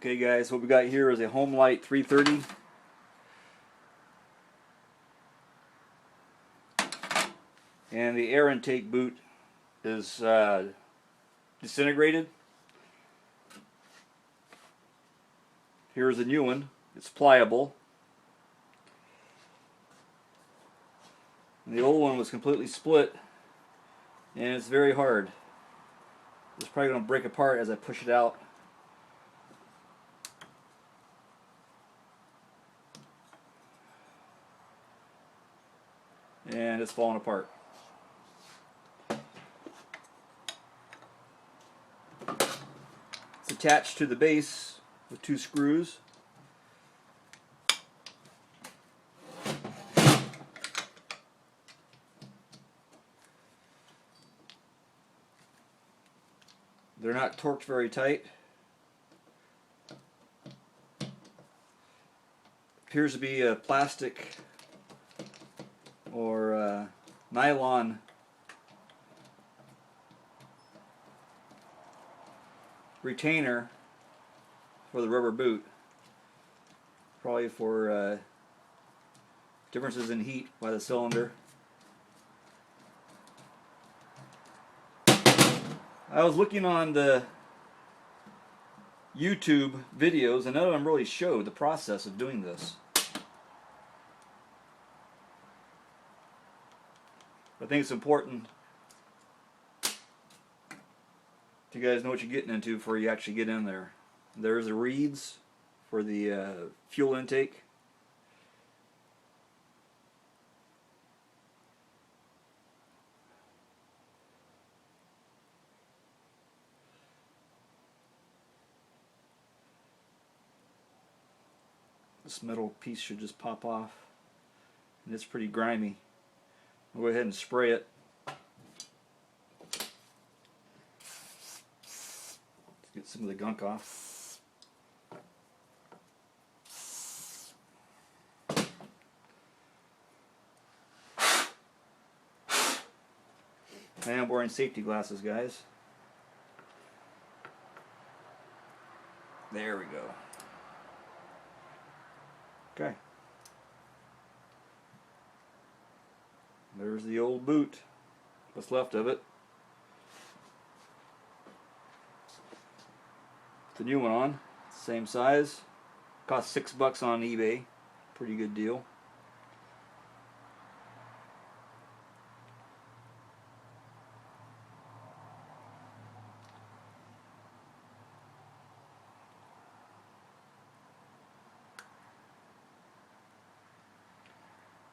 Okay guys, what we got here is a Homelite 330. And the air intake boot is disintegrated. Here's a new one. It's pliable. And the old one was completely split, and it's very hard. It's probably going to break apart as I push it out. And it's falling apart. It's attached to the base with 2 screws. They're not torqued very tight. Appears to be a plastic or nylon retainer for the rubber boot. Probably for differences in heat by the cylinder. I was looking on the YouTube videos, and none of them really showed the process of doing this. I think it's important you guys know what you're getting into before you actually get in there. There's the reeds for the fuel intake. This metal piece should just pop off, and it's pretty grimy. I'll go ahead and spray it. Let's get some of the gunk off. I am wearing safety glasses, guys. There we go. Okay. There's the old boot. What's left of it. Put the new one on. Same size. Cost $6 on eBay. Pretty good deal.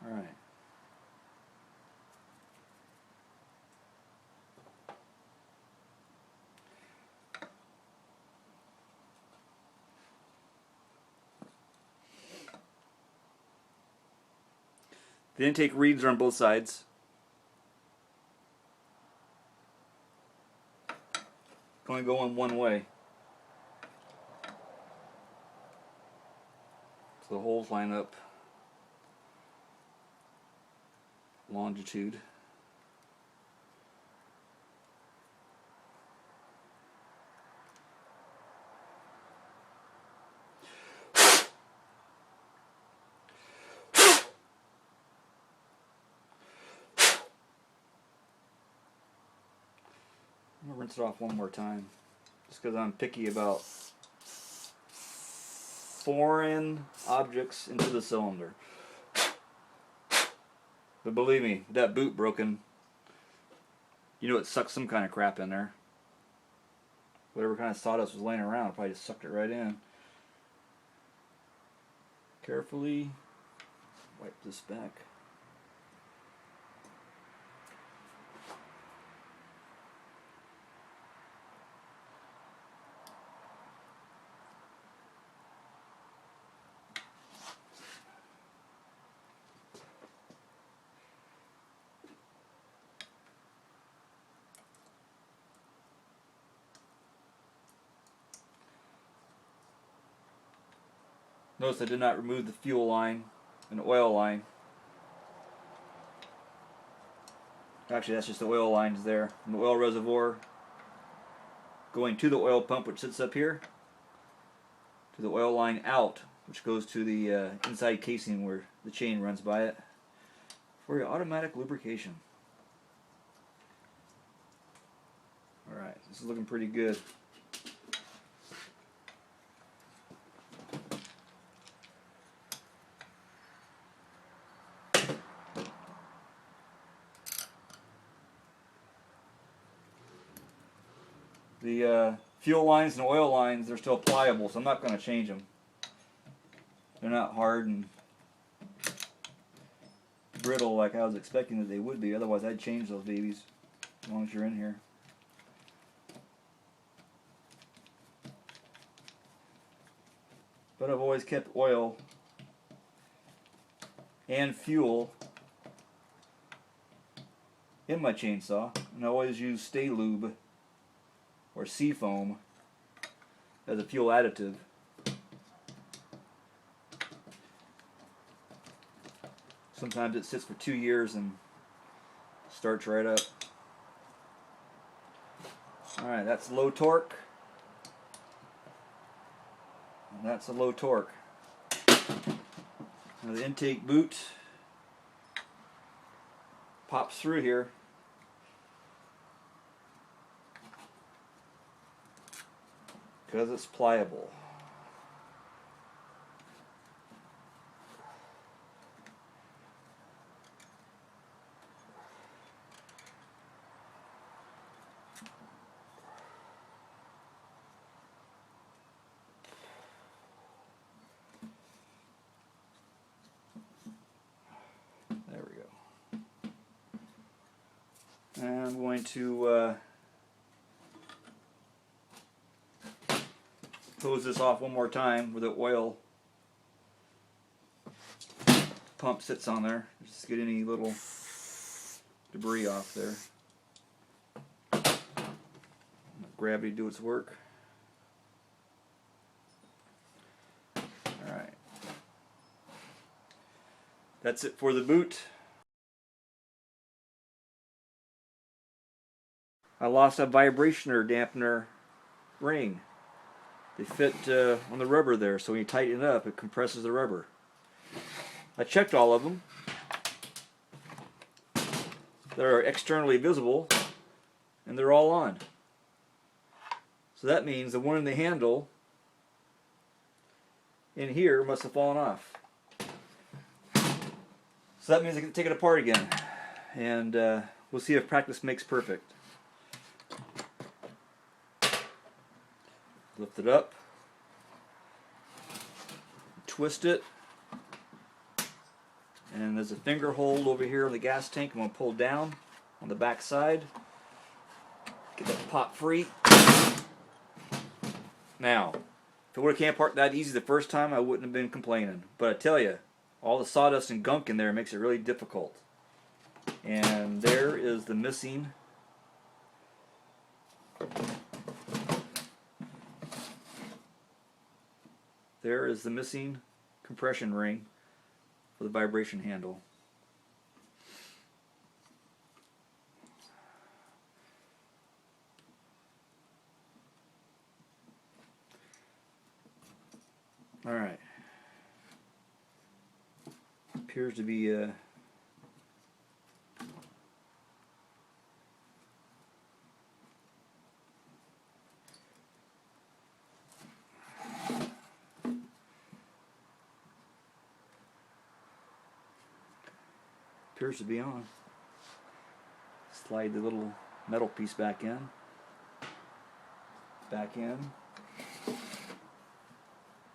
All right. The intake reeds are on both sides. Only going one way. So the holes line up longitude. I'm going to rinse it off one more time, just because I'm picky about foreign objects into the cylinder. But believe me, with that boot broken, you know it sucked some kind of crap in there. Whatever kind of sawdust was laying around, probably just sucked it right in. Carefully wipe this back. Notice I did not remove the fuel line and the oil line. Actually, that's just the oil lines there from the oil reservoir going to the oil pump, which sits up here. to the oil line out, which goes to the inside casing where the chain runs by it, for your automatic lubrication. Alright, this is looking pretty good. The fuel lines and oil lines, they're still pliable, so I'm not going to change them. They're not hard and brittle like I was expecting that they would be. Otherwise, I'd change those babies as long as you're in here. But I've always kept oil and fuel in my chainsaw, and I always use Stay Lube or Seafoam as a fuel additive. Sometimes it sits for 2 years and starts right up. Alright, that's low torque. And that's a low torque. Now the intake boot pops through here. Because it's pliable. There we go. And I'm going to hose this off one more time where the oil pump sits on there, just to get any little debris off there. Let gravity do its work. Alright. That's it for the boot. I lost a vibrationer dampener ring. They fit on the rubber there, so when you tighten it up, it compresses the rubber. I checked all of them. They're externally visible, and they're all on. So that means the one in the handle in here must have fallen off. So that means I can take it apart again, and we'll see if practice makes perfect. Lift it up, twist it, and there's a finger hold over here on the gas tank. I'm going to pull down on the back side, get that pop free. Now, if it would have came apart that easy the first time, I wouldn't have been complaining. But I tell you, all the sawdust and gunk in there makes it really difficult. And there is the missing compression ring for the vibration handle. Alright. Appears to be on. Slide the little metal piece back in.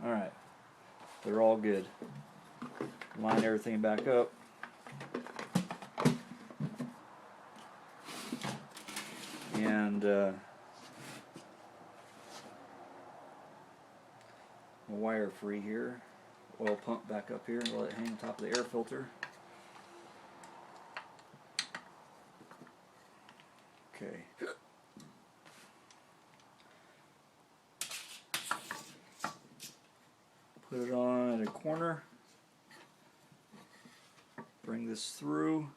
Alright, they're all good. Line everything back up. And wire free here. Oil pump back up here and let it hang on top of the air filter. Okay. Put it on at a corner. Bring this through.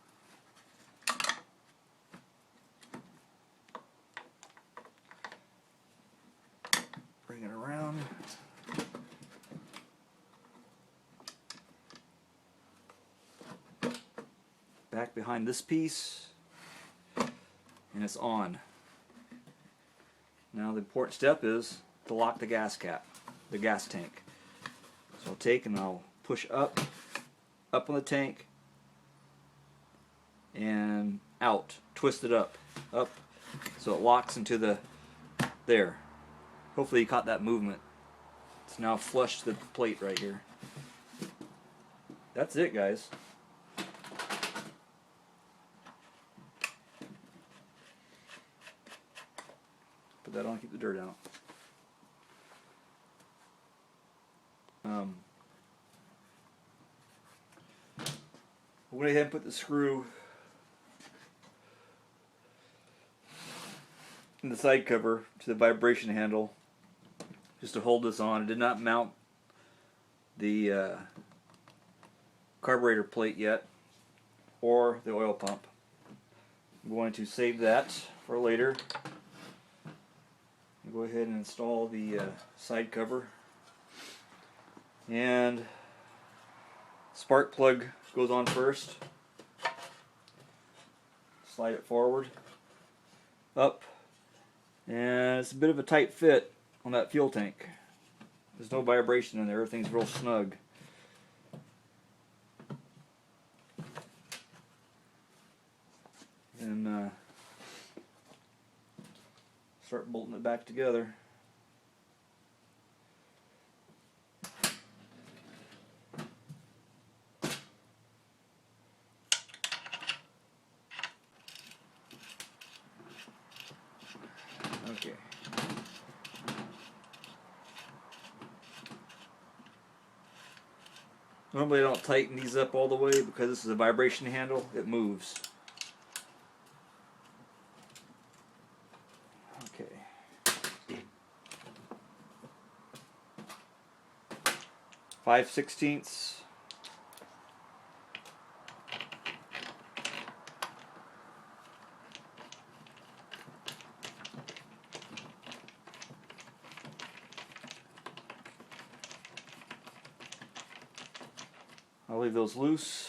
Bring it around. back behind this piece, and it's on. Now the important step is to lock the gas cap, the gas tank. So I'll take and I'll push up on the tank, and out, twist it up, so it locks into the, there. Hopefully you caught that movement. It's now flush to the plate right here. That's it, guys. Put that on, keep the dirt out. We'll go ahead and put the screw in the side cover to the vibration handle just to hold this on. I did not mount the carburetor plate yet, or the oil pump. I'm going to save that for later. Go ahead and install the side cover, and spark plug goes on first. Slide it forward, up, and it's a bit of a tight fit on that fuel tank. There's no vibration in there, everything's real snug. And start bolting it back together. Okay. Normally I don't tighten these up all the way because this is a vibration handle, it moves. Okay. 5/16. I'll leave those loose.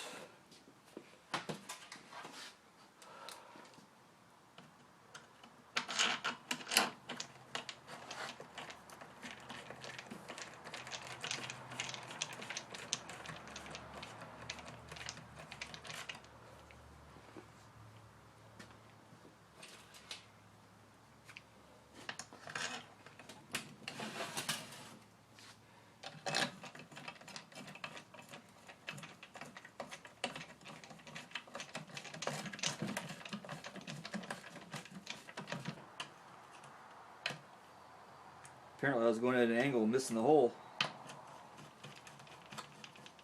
Apparently I was going at an angle and missing the hole.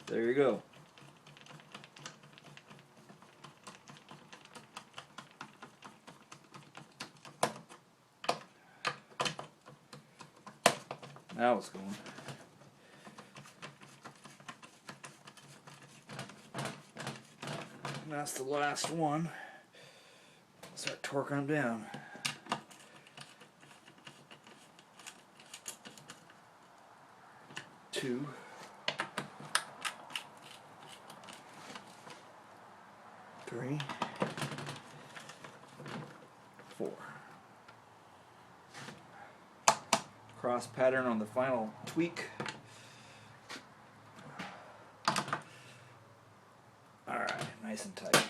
There you go. Now it's going. And that's the last one. Start torquing them down. 2, 3, 4. Cross pattern on the final tweak. Alright, nice and tight.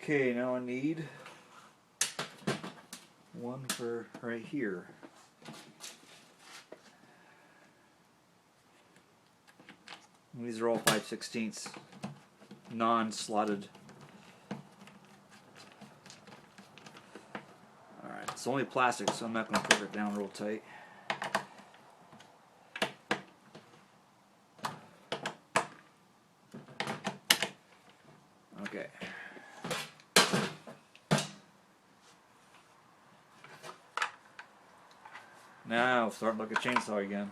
Okay, now I need one for right here. And these are all 5/16 non-slotted. Alright, it's only plastic, so I'm not going to put it down real tight. Okay. Now, starting like a chainsaw again.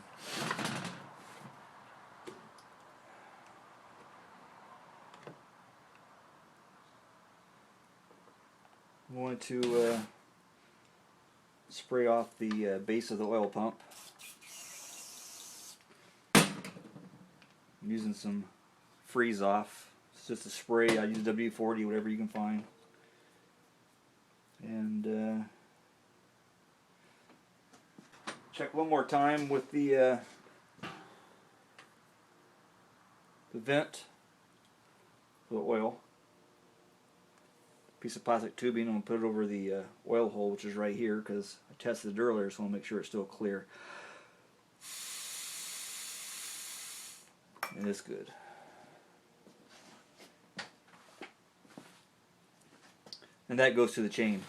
I'm going to spray off the base of the oil pump. I'm using some freeze off. It's just a spray. I use W40, whatever you can find. And check one more time with the vent for the oil. Piece of plastic tubing. I'm going to put it over the oil hole, which is right here, because I tested it earlier, so I want to make sure it's still clear. And it's good. And that goes to the chain.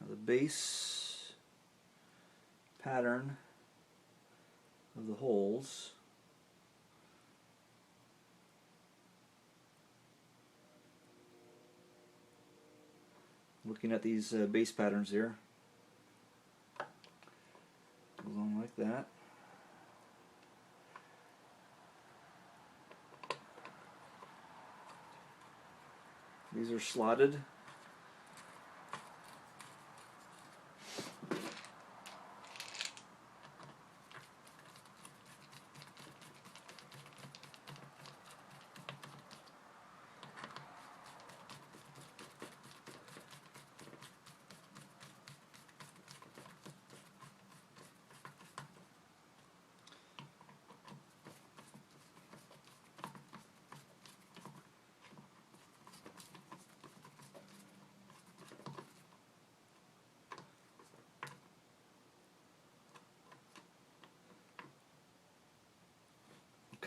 Now the base pattern of the holes. Looking at these base patterns here. Goes on like that. These are slotted.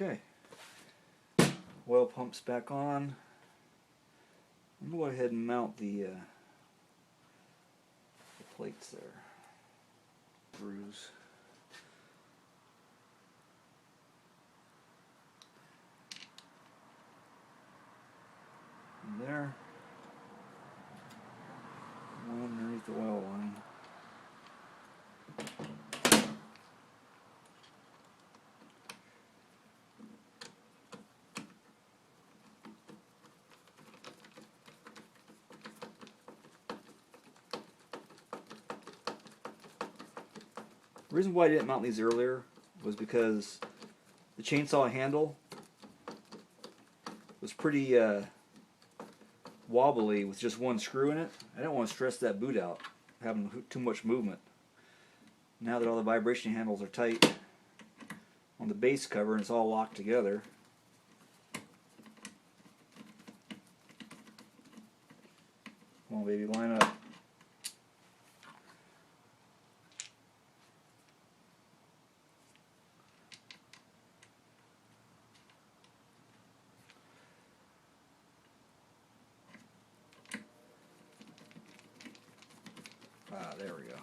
Okay, oil pump's back on. I'm going to go ahead and mount the plates there. Screws. And there. One underneath the oil line. The reason why I didn't mount these earlier was because the chainsaw handle was pretty wobbly with just one screw in it. I didn't want to stress that boot out, having too much movement. Now that all the vibration handles are tight on the base cover and it's all locked together, come on baby, line up. Ah, there we go.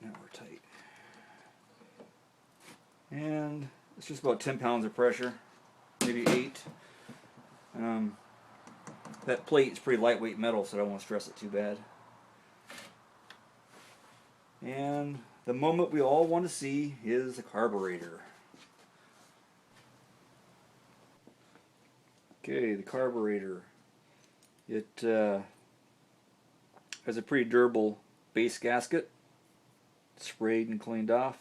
Now we're tight. And it's just about 10 pounds of pressure, maybe 8. That plate is pretty lightweight metal, so I don't want to stress it too bad. And the moment we all want to see is the carburetor. Okay, the carburetor. It has a pretty durable base gasket, sprayed and cleaned off.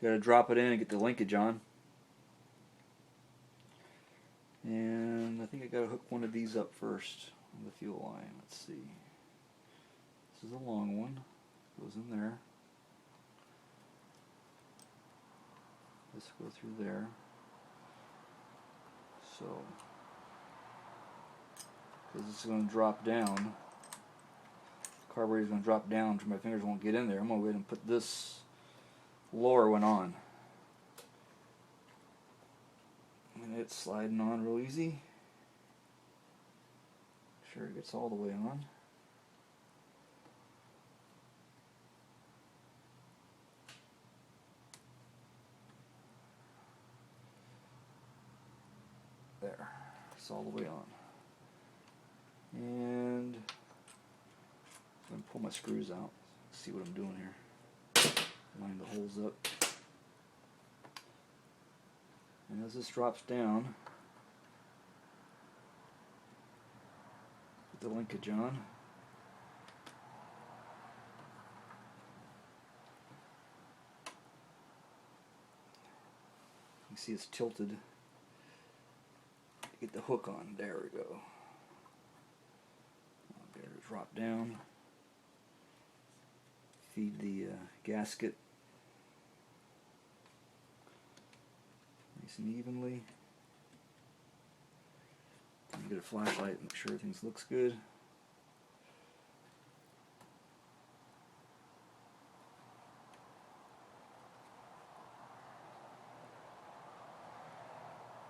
Got to drop it in and get the linkage on. And I think I got to hook one of these up first on the fuel line. Let's see. This is a long one. Goes in there. This will go through there. So, because this is going to drop down, the carburetor is going to drop down so my fingers won't get in there. I'm going to go ahead and put this lower one on. And it's sliding on real easy. Make sure it gets all the way on. There, it's all the way on. And I'm going to pull my screws out, see what I'm doing here. Line the holes up. And as this drops down, put the linkage on. You can see it's tilted. Get the hook on. There we go. There, drop down. Feed the gasket nice and evenly. You get a flashlight, make sure everything looks good.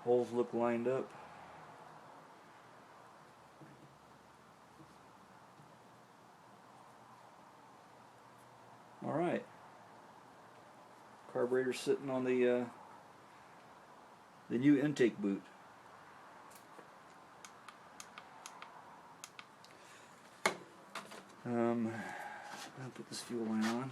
Holes look lined up. All right. Carburetor sitting on the new intake boot. I'm gonna put this fuel line on.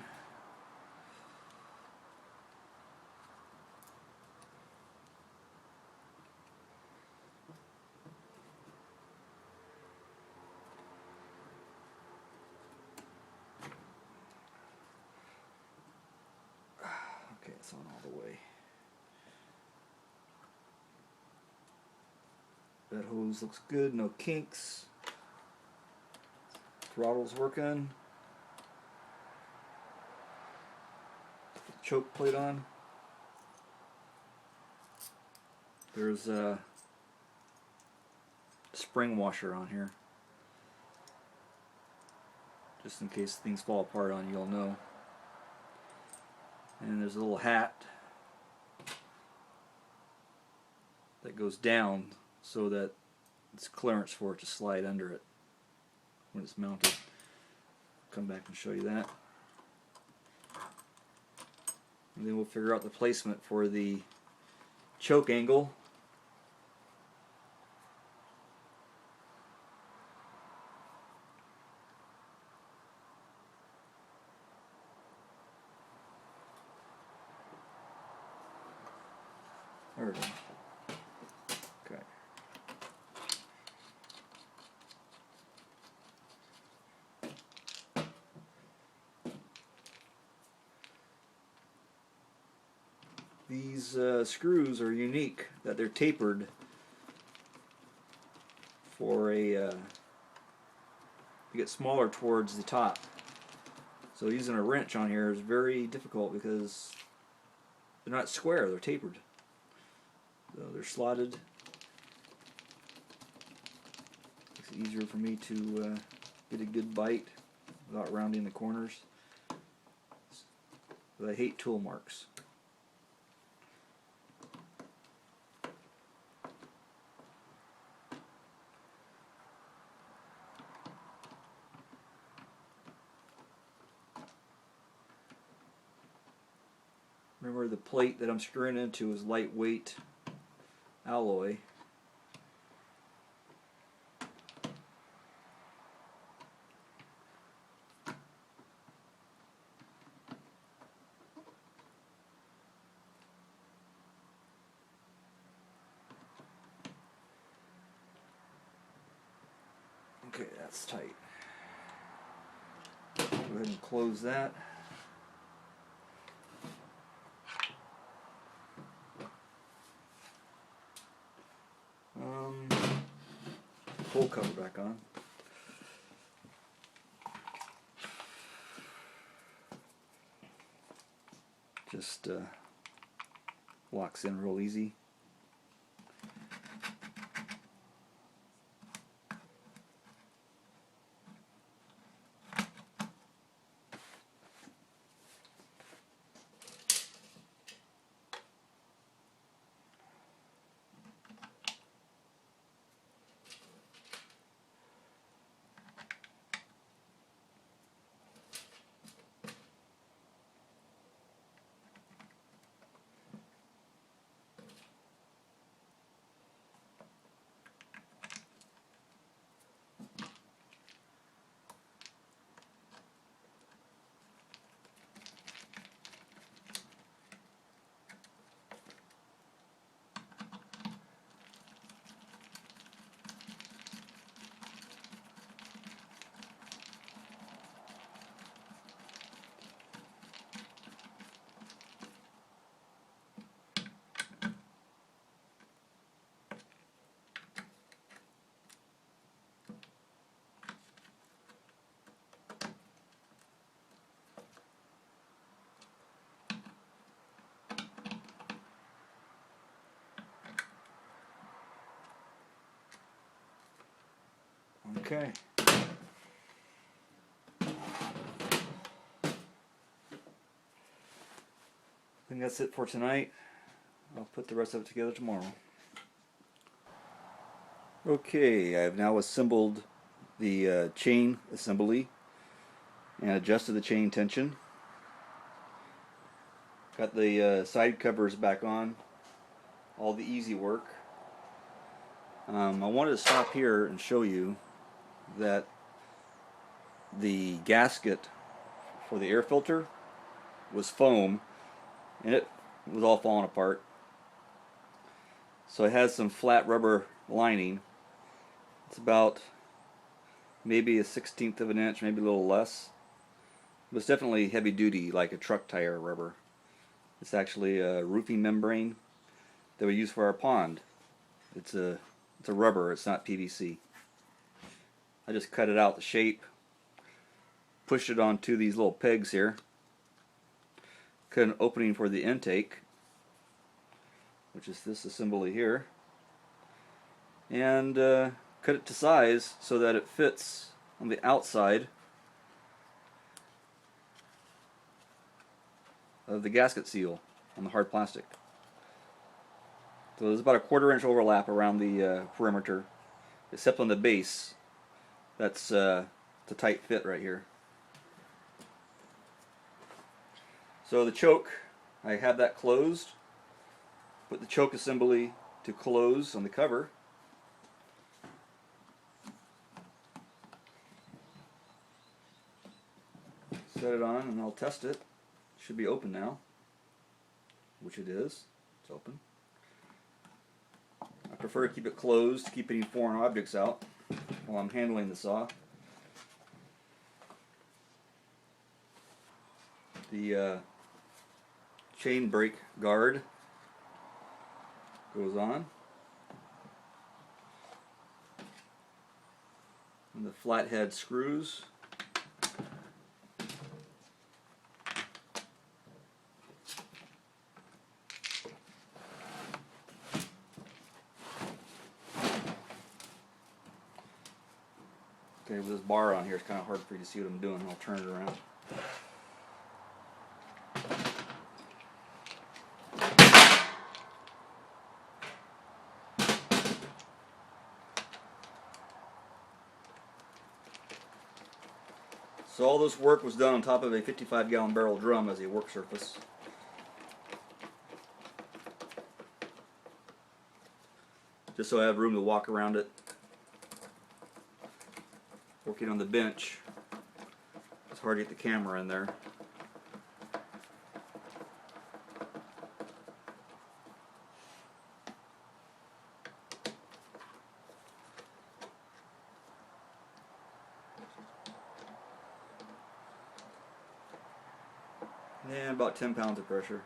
Okay, it's on all the way. That hose looks good, no kinks. Throttle's working. Put the choke plate on. There's a spring washer on here. Just in case things fall apart on you, you'll know. And there's a little hat that goes down so that it's clearance for it to slide under it when it's mounted. Come back and show you that. And then we'll figure out the placement for the choke angle. There we go. Okay. These screws are unique, that they're tapered for a to get smaller towards the top. So using a wrench on here is very difficult because they're not square, they're tapered. So they're slotted. Makes it easier for me to get a good bite without rounding the corners. But I hate tool marks. Remember, the plate that I'm screwing into is lightweight alloy. Okay, that's tight. Go ahead and close that. Pull cover back on. Just locks in real easy. Okay. I think that's it for tonight. I'll put the rest of it together tomorrow. Okay, I've now assembled the chain assembly and adjusted the chain tension. Got the side covers back on. All the easy work. I wanted to stop here and show you that the gasket for the air filter was foam and it was all falling apart. So it has some flat rubber lining. It's about maybe a 1/16 of an inch, maybe a little less. But it's definitely heavy duty, like a truck tire rubber. It's actually a roofing membrane that we use for our pond. It's a rubber, it's not PVC. I just cut it out the shape, pushed it onto these little pegs here, cut an opening for the intake, which is this assembly here, and cut it to size so that it fits on the outside of the gasket seal on the hard plastic. So there's about a 1/4 inch overlap around the perimeter, except on the base. That's a tight fit right here. So the choke, I have that closed. Put the choke assembly to close on the cover. Set it on and I'll test it. It should be open now, which it is. It's open. I prefer to keep it closed to keep any foreign objects out while I'm handling the saw. The chain brake guard goes on. And the flathead screws. Okay, with this bar on here, it's kind of hard for you to see what I'm doing. I'll turn it around. So all this work was done on top of a 55-gallon barrel drum as a work surface. Just so I have room to walk around it. Working on the bench, it's hard to get the camera in there. and about 10 pounds of pressure.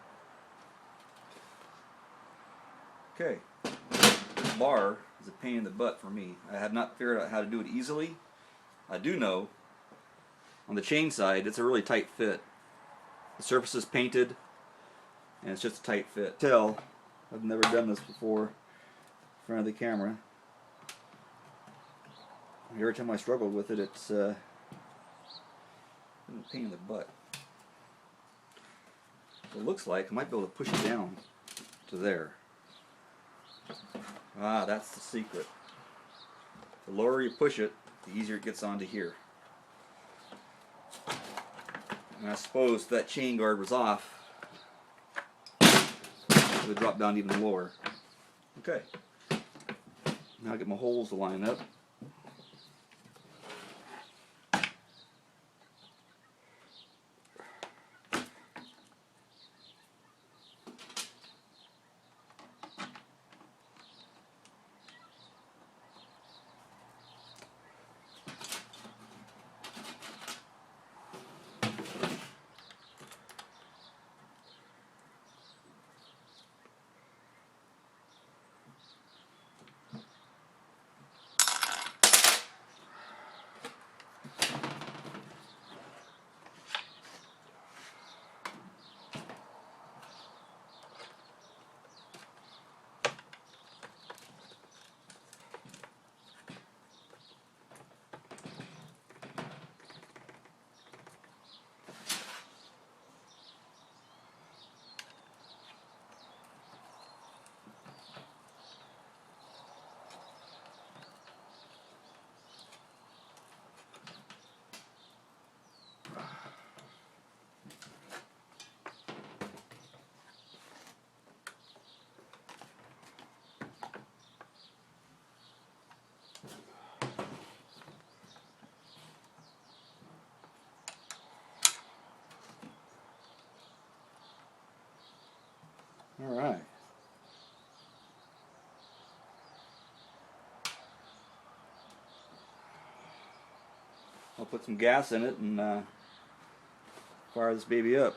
Okay, this bar is a pain in the butt for me. I have not figured out how to do it easily. I do know on the chain side it's a really tight fit. The surface is painted and it's just a tight fit. I've never done this before in front of the camera. Every time I struggle with it, it's a pain in the butt. It looks like I might be able to push it down to there. Ah, that's the secret. The lower you push it, the easier it gets onto here. And I suppose if that chain guard was off, it would drop down even lower. Okay. Now I get my holes to line up. All right. I'll put some gas in it and fire this baby up.